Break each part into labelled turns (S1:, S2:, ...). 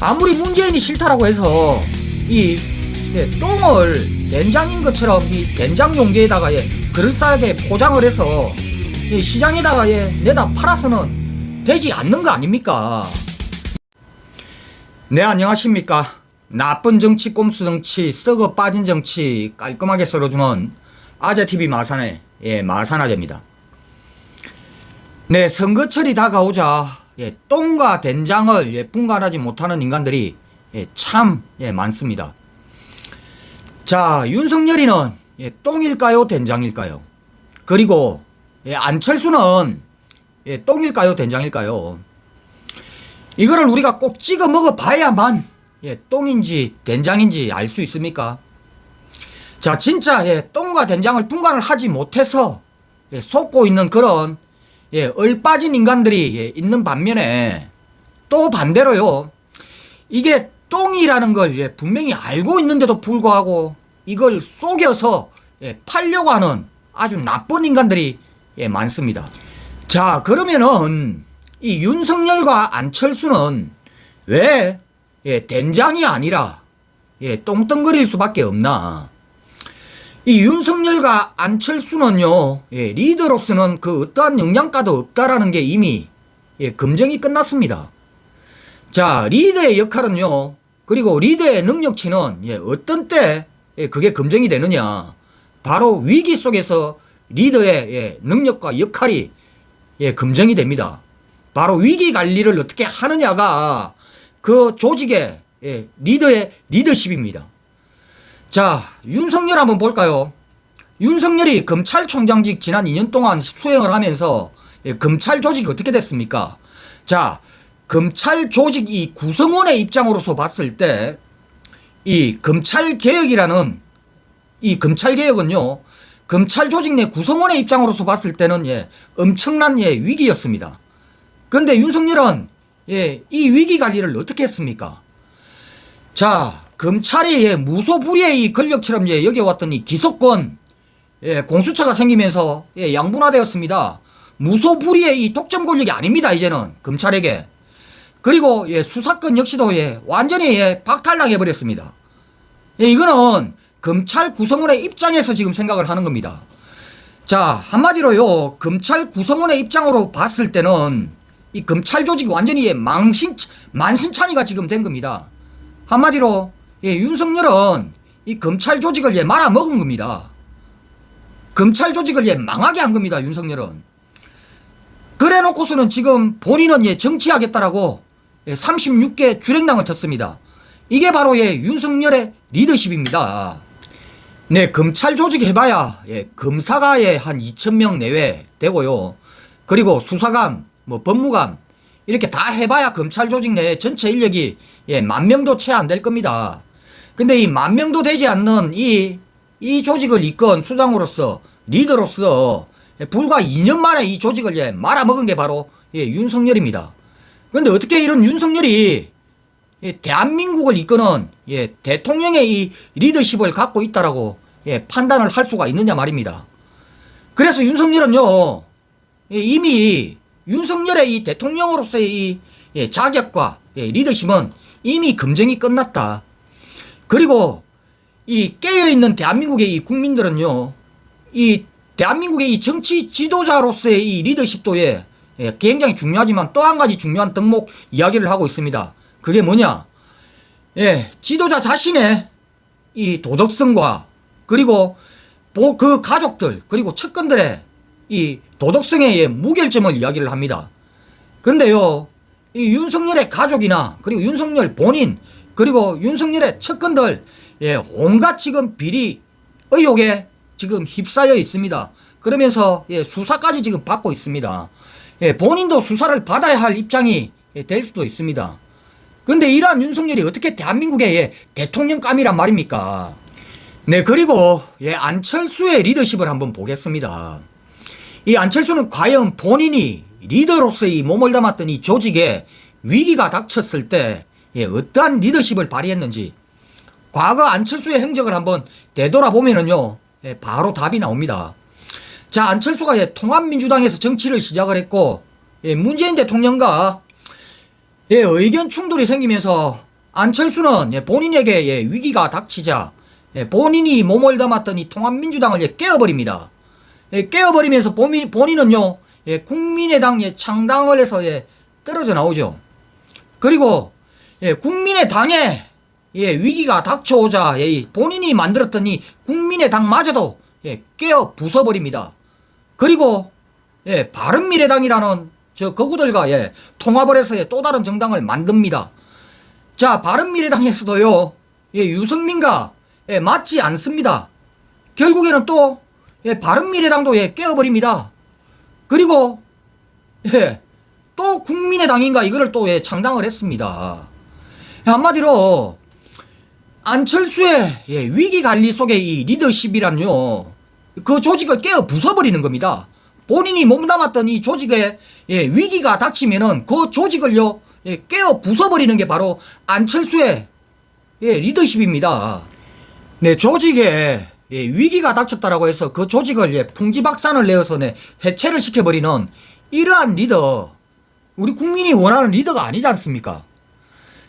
S1: 아무리 문재인이 싫다라고 해서 이 똥을 된장인 것처럼 이 된장 용기에다가 그럴싸하게 포장을 해서 시장에다가 내다 팔아서는 되지 않는 거 아닙니까? 네, 안녕하십니까. 나쁜 정치, 꼼수 정치, 썩어 빠진 정치 깔끔하게 썰어주는 아재TV 마산의 마산아재입니다. 네, 선거철이 다가오자 똥과 된장을 분간하지 못하는 인간들이 참 많습니다. 자, 윤석열이는 똥일까요, 된장일까요? 그리고 안철수는 똥일까요, 된장일까요? 이거를 우리가 꼭 찍어 먹어 봐야만 똥인지 된장인지 알 수 있습니까? 자, 진짜 똥과 된장을 분간을 하지 못해서 속고 있는 그런 얼빠진 인간들이 있는 반면에, 또 반대로요, 이게 똥이라는 걸 분명히 알고 있는데도 불구하고 이걸 속여서 팔려고 하는 아주 나쁜 인간들이 많습니다. 자, 그러면은 이 윤석열과 안철수는 왜 된장이 아니라 똥덩거릴 수밖에 없나? 이 윤석열과 안철수는요, 리더로서는 그 어떠한 영양가도 없다라는 게 이미 검증이 끝났습니다. 자, 리더의 역할은요, 그리고 리더의 능력치는 어떤 때 그게 검증이 되느냐? 바로 위기 속에서 리더의 능력과 역할이 검증이 됩니다. 바로 위기 관리를 어떻게 하느냐가 그 조직의 리더의 리더십입니다. 자, 윤석열 한번 볼까요? 윤석열이 검찰총장직 지난 2년 동안 수행을 하면서 검찰 조직이 어떻게 됐습니까? 자, 검찰 조직 이 구성원의 입장으로서 봤을 때 이 검찰개혁이라는 이 검찰개혁은요, 검찰 조직 내 구성원의 입장으로서 봤을 때는 엄청난 위기였습니다. 그런데 윤석열은 이 위기 관리를 어떻게 했습니까? 자, 검찰이 무소불위의 이 권력처럼 여겨왔던 이 기소권 공수처가 생기면서 양분화되었습니다. 무소불위의 이 독점 권력이 아닙니다, 이제는 검찰에게. 그리고 수사권 역시도 완전히 박탈당해 버렸습니다. 이거는 검찰 구성원의 입장에서 지금 생각을 하는 겁니다. 자, 한마디로요, 검찰 구성원의 입장으로 봤을 때는 이 검찰 조직이 완전히 만신창이가 지금 된 겁니다. 한마디로 윤석열은 이 검찰 조직을 말아먹은 겁니다. 검찰 조직을 망하게 한 겁니다, 윤석열은. 그래 놓고서는 지금 본인은 정치하겠다라고 36개 주랭랑을 쳤습니다. 이게 바로 윤석열의 리더십입니다. 네, 검찰 조직 해봐야 검사가 한 2,000명 내외 되고요. 그리고 수사관, 법무관 이렇게 다 해봐야 검찰 조직 내 전체 인력이 10,000명도 채 안 될 겁니다. 근데 이 10,000명도 되지 않는 이 조직을 이끈 수장으로서, 리더로서 불과 2년 만에 이 조직을 말아먹은 게 바로 윤석열입니다. 근데 어떻게 이런 윤석열이 대한민국을 이끄는 대통령의 이 리더십을 갖고 있다라고 판단을 할 수가 있느냐 말입니다. 그래서 윤석열은요, 이미 윤석열의 이 대통령으로서의 이 자격과 리더십은 이미 검증이 끝났다. 그리고 이 깨어있는 대한민국의 이 국민들은요, 이 대한민국의 이 정치 지도자로서의 이 리더십도 굉장히 중요하지만 또 한 가지 중요한 덕목 이야기를 하고 있습니다. 그게 뭐냐? 지도자 자신의 이 도덕성과 그리고 그 가족들 그리고 측근들의 이 도덕성의 무결점을 이야기를 합니다. 근데요, 이 윤석열의 가족이나 그리고 윤석열 본인 그리고 윤석열의 측근들 온갖 지금 비리 의혹에 지금 휩싸여 있습니다. 그러면서 수사까지 지금 받고 있습니다. 본인도 수사를 받아야 할 입장이 될 수도 있습니다. 근데 이러한 윤석열이 어떻게 대한민국의 대통령감이란 말입니까? 네, 그리고 안철수의 리더십을 한번 보겠습니다. 이 안철수는 과연 본인이 리더로서의 몸을 담았던 이 조직에 위기가 닥쳤을 때 어떠한 리더십을 발휘했는지 과거 안철수의 행적을 한번 되돌아보면은요, 바로 답이 나옵니다. 자, 안철수가 통합민주당에서 정치를 시작을 했고 문재인 대통령과 의견 충돌이 생기면서 안철수는 본인에게 위기가 닥치자 본인이 몸을 담았더니 통합민주당을 깨어버립니다. 깨어버리면서 본인은요 국민의당 창당을 해서 떨어져 나오죠. 그리고 국민의당에 위기가 닥쳐오자 본인이 만들었던 이 국민의당마저도 깨어 부숴버립니다. 그리고 바른미래당이라는 저 거구들과 통합을 해서 또 다른 정당을 만듭니다. 자, 바른미래당에서도요 유승민과 맞지 않습니다. 결국에는 또 바른미래당도 깨어버립니다. 그리고 또 국민의당인가 이거를 또 창당을 했습니다. 한마디로 안철수의 위기관리 속의 이 리더십이란요 그 조직을 깨어 부숴버리는 겁니다. 본인이 몸담았던 이 조직에 위기가 닥치면은 그 조직을요 깨어 부숴버리는 게 바로 안철수의 리더십입니다. 네, 조직에 위기가 닥쳤다라고 해서 그 조직을 풍지박산을 내어서 해체를 시켜버리는 이러한 리더, 우리 국민이 원하는 리더가 아니지 않습니까?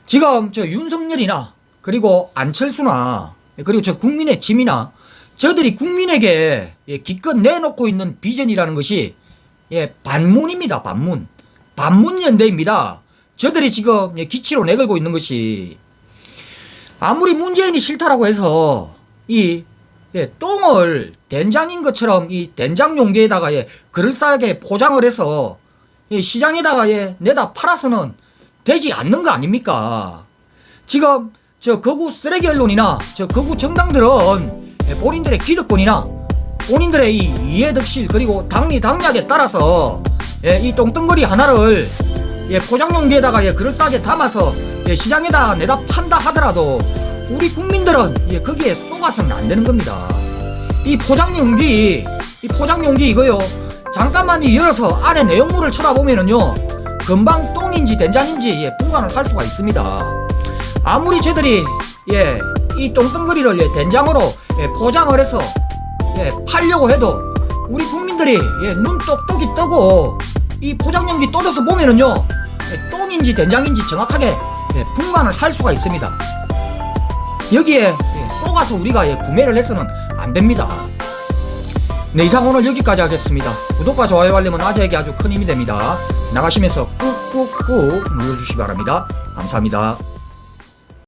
S1: 지금 저 윤석열이나 그리고 안철수나 그리고 저 국민의 짐이나 저들이 국민에게 기껏 내놓고 있는 비전이라는 것이 반문입니다. 반문연대입니다. 저들이 지금 기치로 내걸고 있는 것이 아무리 문재인이 싫다라고 해서 이 똥을 된장인 것처럼 이 된장 용기에다가 그럴싸하게 포장을 해서 시장에다가 내다 팔아서는 되지 않는 거 아닙니까? 지금 저 거구 쓰레기 언론이나 저 거구 정당들은 본인들의 기득권이나 본인들의 이 이해득실 그리고 당리당략에 따라서 이 똥덩거리 하나를 포장용기에다가 그럴싸하게 담아서 시장에다 내다 판다 하더라도 우리 국민들은 거기에 속아서는 안 되는 겁니다. 이 포장용기 이거요 잠깐만 열어서 안에 내용물을 쳐다보면은요 금방 똥인지 된장인지 분간을 할 수가 있습니다. 아무리 저들이 이 똥덩거리를 된장으로 포장을 해서 팔려고 해도 우리 국민들이 눈 똑똑히 뜨고 이 포장용기 뜯어서 보면은요 똥인지 된장인지 정확하게 분간을 할 수가 있습니다. 여기에 속아서 우리가 구매를 해서는 안 됩니다. 네, 이상 오늘 여기까지 하겠습니다. 구독과 좋아요 알림은 아재에게 아주 큰 힘이 됩니다. 나가시면서 꾹꾹꾹 눌러주시기 바랍니다. 감사합니다.